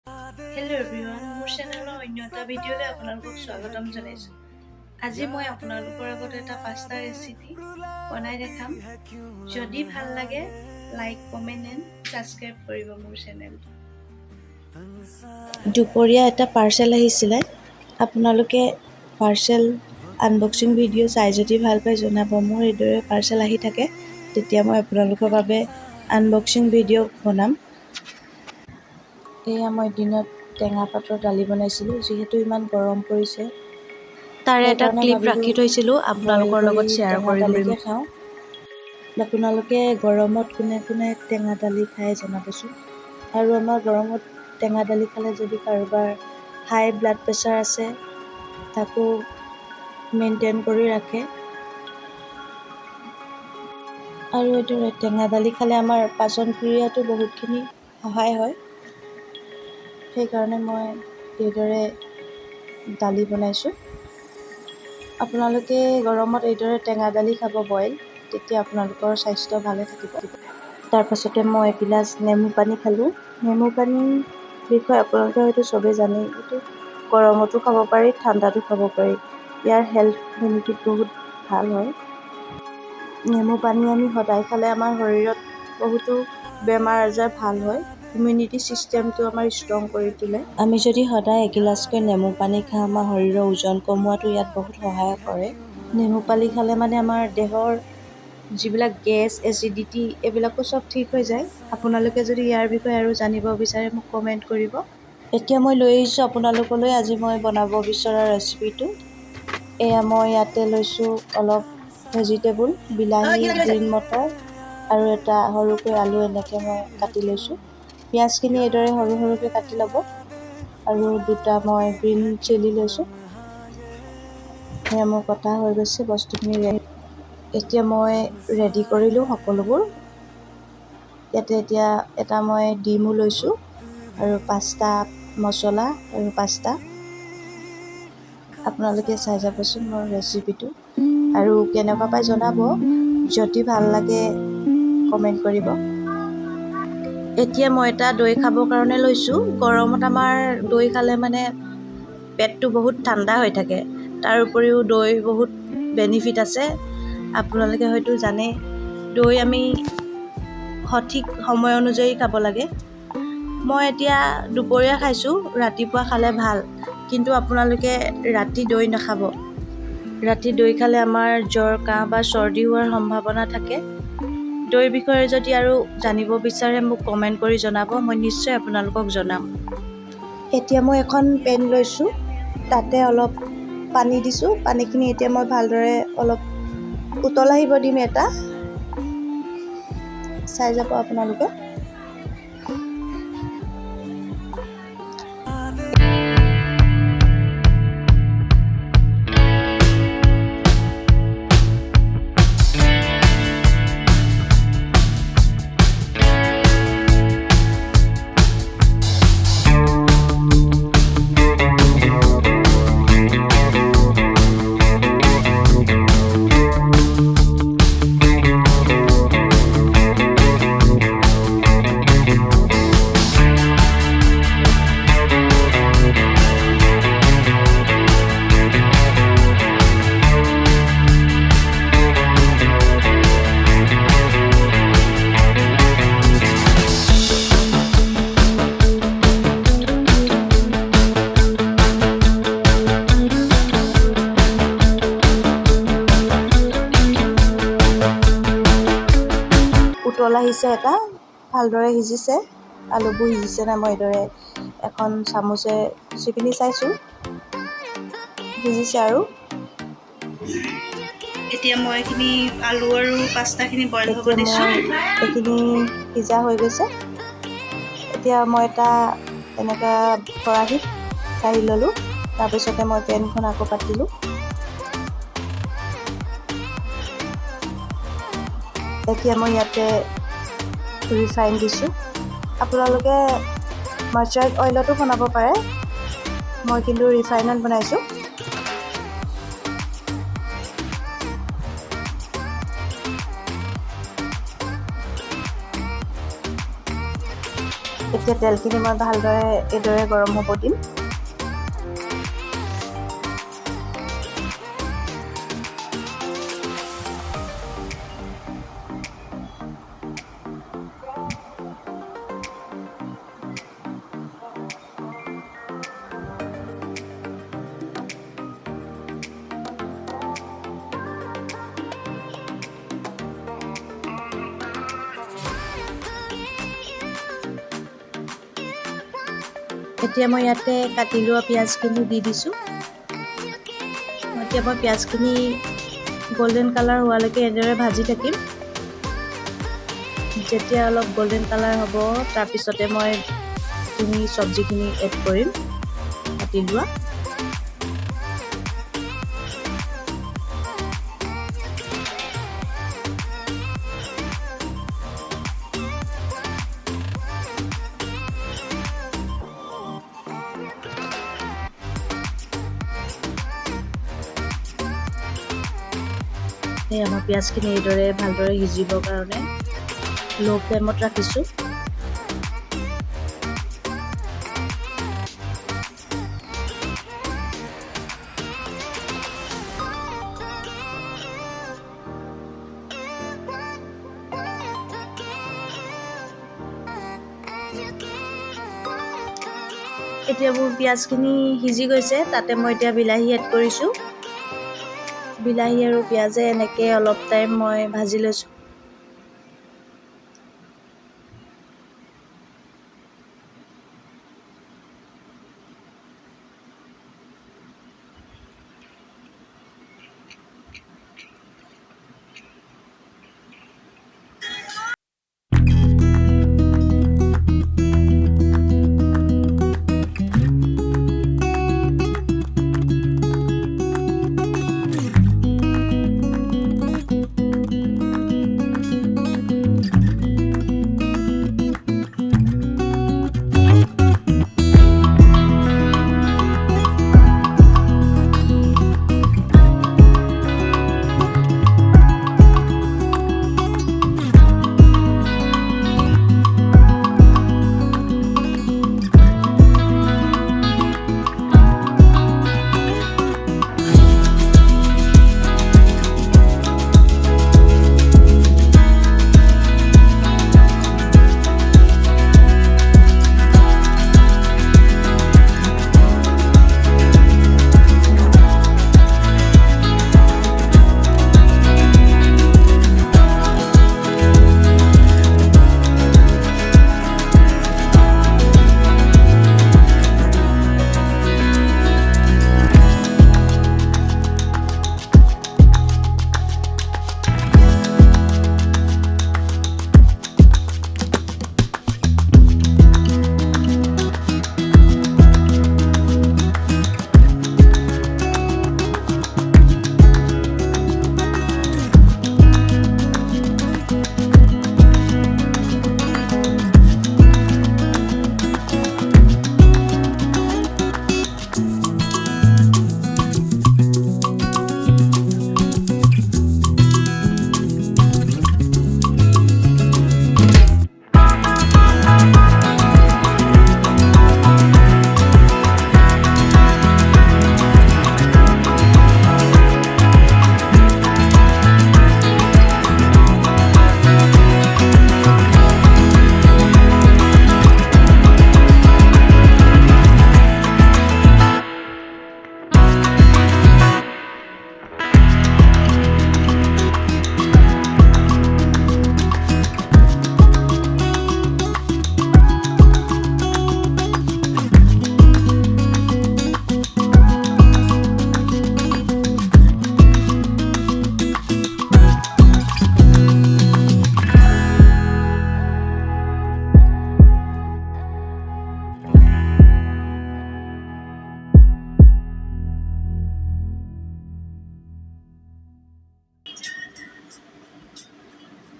Hello' everyone, মোৰ চেনেলৰ অন্য এটা ভিডিঅ'লৈ আপোনালোকক স্বাগতম জনাইছোঁ। আজি মই আপোনালোকৰ আগত এটা পাস্তা ৰেচিপি বনাই দেখাম। যদি ভাল লাগে লাইক, কমেণ্ট এণ্ড ছাবস্ক্ৰাইব কৰিব মোৰ চেনেলটো। দুপৰীয়া এটা পাৰ্চেল আহিছিলে। আপোনালোকে পাৰ্চেল আনবক্সিং ভিডিঅ' চাই যদি ভাল পায় জনাব। মোৰ এইদৰে পাৰ্চেল আহি থাকে, তেতিয়া মই আপোনালোকৰ বাবে আনবক্সিং ভিডিঅ' বনাম। এয়া মই দিনত টেঙা পাতৰ দালি বনাইছিলোঁ, যিহেতু ইমান গৰম পৰিছে। তাৰে এটা ক্লিপ ৰাখি থৈছিলোঁ আপোনালোকৰ লগত শ্বেয়াৰ কৰিম বুলি। খাওঁ। আপোনালোকে গৰমত কোনে কোনে টেঙা দালি খাই জনাবচোন। আৰু আমাৰ গৰমত টেঙা দালি খালে যদি কাৰোবাৰ হাই ব্লাড প্ৰেছাৰ আছে, তাকো মেইনটেইন কৰি ৰাখে। আৰু এইদৰে টেঙা দালি খালে আমাৰ পাচন ক্ৰিয়াটো বহুতখিনি সহায় হয়। সেইকাৰণে মই এইদৰে দালি বনাইছোঁ। আপোনালোকে গৰমত এইদৰে টেঙা দালি খাব বইল, তেতিয়া আপোনালোকৰ স্বাস্থ্য ভালে থাকিব। তাৰপাছতে মই এগিলাচ নেমু পানী খালোঁ। নেমু পানীৰ বিষয়ে আপোনালোকে হয়তো চবেই জানেই। এইটো গৰমতো খাব পাৰি, ঠাণ্ডাতো খাব পাৰি। ইয়াৰ হেল্থ বেনিফিট বহুত ভাল হয়। নেমু পানী আমি সদায় খালে আমাৰ শৰীৰত বহুতো বেমাৰ আজাৰ ভাল হয়। ইমিউনিটি ছিষ্টেমটো আমাৰ ষ্ট্ৰং কৰি তোলে। আমি যদি সদায় এগিলাচকৈ নেমু পানী খাওঁ, আমাৰ শৰীৰৰ ওজন কমোৱাটো ইয়াত বহুত সহায় কৰে। নেমু পানী খালে মানে আমাৰ দেহৰ যিবিলাক গেছ, এচিডিটি এইবিলাকো চব ঠিক হৈ যায়। আপোনালোকে যদি ইয়াৰ বিষয়ে আৰু জানিব বিচাৰে মোক কমেণ্ট কৰিব। এতিয়া মই লৈ আহিছোঁ আপোনালোকলৈ আজি মই বনাব বিচৰা ৰেচিপিটো। এয়া মই ইয়াতে লৈছোঁ অলপ ভেজিটেবল, বিলাহী, গ্ৰীণ মটৰ আৰু এটা সৰুকৈ আলু এনেকৈ মই কাটি লৈছোঁ। পিঁয়াজখিনি এইদৰে সৰু সৰুকৈ কাটি ল'ব। আৰু দুটা মই গ্ৰীণ চিলি লৈছোঁ। সেয়া মোৰ কটা হৈ গৈছে বস্তুখিনি ৰেডি। এতিয়া মই ৰেডি কৰিলোঁ সকলোবোৰ। ইয়াতে এতিয়া এটা মই ডিমো লৈছোঁ আৰু পাস্তা মছলা আৰু পাস্তা। আপোনালোকে চাই যাবচোন মোৰ ৰেচিপিটো আৰু কেনেকুৱা পাই জনাব। যদি ভাল লাগে কমেণ্ট কৰিব। এতিয়া মই এটা দৈ খাবৰ কাৰণে লৈছোঁ। গৰমত আমাৰ দৈ খালে মানে পেটটো বহুত ঠাণ্ডা হৈ থাকে। তাৰ উপৰিও দৈ বহুত বেনিফিট আছে। আপোনালোকে হয়তো জানেই। দৈ আমি সঠিক সময় অনুযায়ী খাব লাগে। মই এতিয়া দুপৰীয়া খাইছোঁ, ৰাতিপুৱা খালে ভাল। কিন্তু আপোনালোকে ৰাতি দৈ নাখাব। ৰাতি দৈ খালে আমাৰ জ্বৰ, কাহ বা চৰ্দি হোৱাৰ সম্ভাৱনা থাকে। দৈৰ বিষয়ে যদি আৰু জানিব বিচাৰে মোক কমেণ্ট কৰি জনাব, মই নিশ্চয় আপোনালোকক জনাম। এতিয়া মই এখন পেন লৈছোঁ, তাতে অলপ পানী দিছোঁ। পানীখিনি এতিয়া মই ভালদৰে অলপ উতল আহিব দিম এটা। চাই যাব আপোনালোকে। উতল আহিছে এটা, ভালদৰে সিজিছে। আলুবোৰ সিজিছে নাই মই এইদৰে এখন চামুচে চুপিনি চাইছোঁ। সিজিছে আৰু। এতিয়া মই এইখিনি আলু আৰু পাস্তাখিনি বইল হ'ব দিছোঁ। এইখিনি সিজা হৈ গৈছে। এতিয়া মই এটা এনেকুৱা কেৰাহীত কাঢ়ি ল'লোঁ। তাৰপিছতে মই পেনখন আকৌ পাতিলোঁ। এতিয়া মই ইয়াতে ৰিফাইন দিছোঁ। আপোনালোকে মাষ্টাৰ্ড অইলতো বনাব পাৰে। মই কিন্তু ৰিফাইনত বনাইছোঁ। এতিয়া তেলখিনি মই ভালদৰে এইদৰে গৰম হ'ব দিম। এতিয়া মই ইয়াতে কাটি লোৱা পিঁয়াজখিনি দি দিছোঁ। এতিয়া মই পিঁয়াজখিনি গল্ডেন কালাৰ হোৱালৈকে এনেদৰে ভাজি থাকিম। যেতিয়া অলপ গল্ডেন কালাৰ হ'ব তাৰপিছতে মই চব্জিখিনি এড কৰিম কাটি লোৱা। সেই আমাৰ পিঁয়াজখিনি এইদৰে ভালদৰে সিজিবৰ কাৰণে ল' ফ্লেমত ৰাখিছোঁ। এতিয়া মোৰ পিঁয়াজখিনি সিজি গৈছে, তাতে মই এতিয়া বিলাহী এড কৰিছোঁ। বিলাহী আৰু পিঁয়াজে এনেকৈ অলপ টাইম মই ভাজি লৈছোঁ।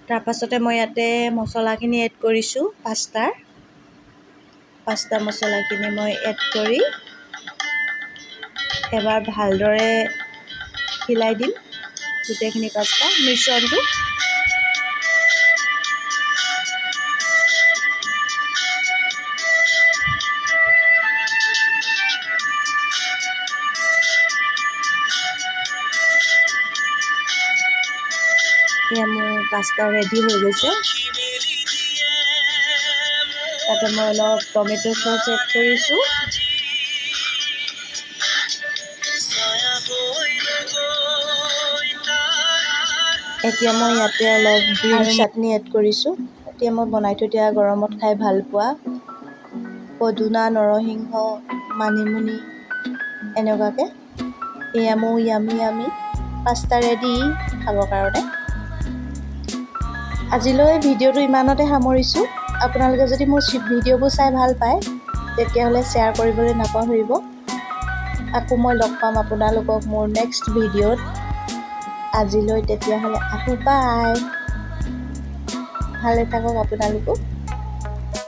তাৰপাছতে মই ইয়াতে মছলাখিনি এড কৰিছোঁ। পাস্তা মছলাখিনি মই এড কৰি এবাৰ ভালদৰে হিলাই দিম গোটেইখিনি পাস্তা মিশ্ৰণটো। এয়া মোৰ পাস্তা ৰেডি হৈ গৈছে। তাতে মই অলপ টমেটো চচ এড কৰিছোঁ। এতিয়া মই ইয়াতে অলপ গ্ৰীণ চাটনি এড কৰিছোঁ। এতিয়া মই বনাই থৈ দিয়া গৰমত খাই ভাল পোৱা পদুনা, নৰসিংহ, মানিমুনি এনেকুৱাকৈ এয়া মোৰ য়ামি পাস্তা ৰেডি খাবৰ কাৰণে। আজিলৈ ভিডিঅ'টো ইমানতে সামৰিছোঁ। আপোনালোকে যদি মোৰ ভিডিঅ'বোৰ চাই ভাল পায় তেতিয়াহ'লে শ্বেয়াৰ কৰিবলৈ নাপাহৰিব। আকৌ মই লগ পাম আপোনালোকক মোৰ নেক্সট ভিডিঅ'ত। আজিলৈ তেতিয়াহ'লে বাই। ভালে থাকক আপোনালোকো।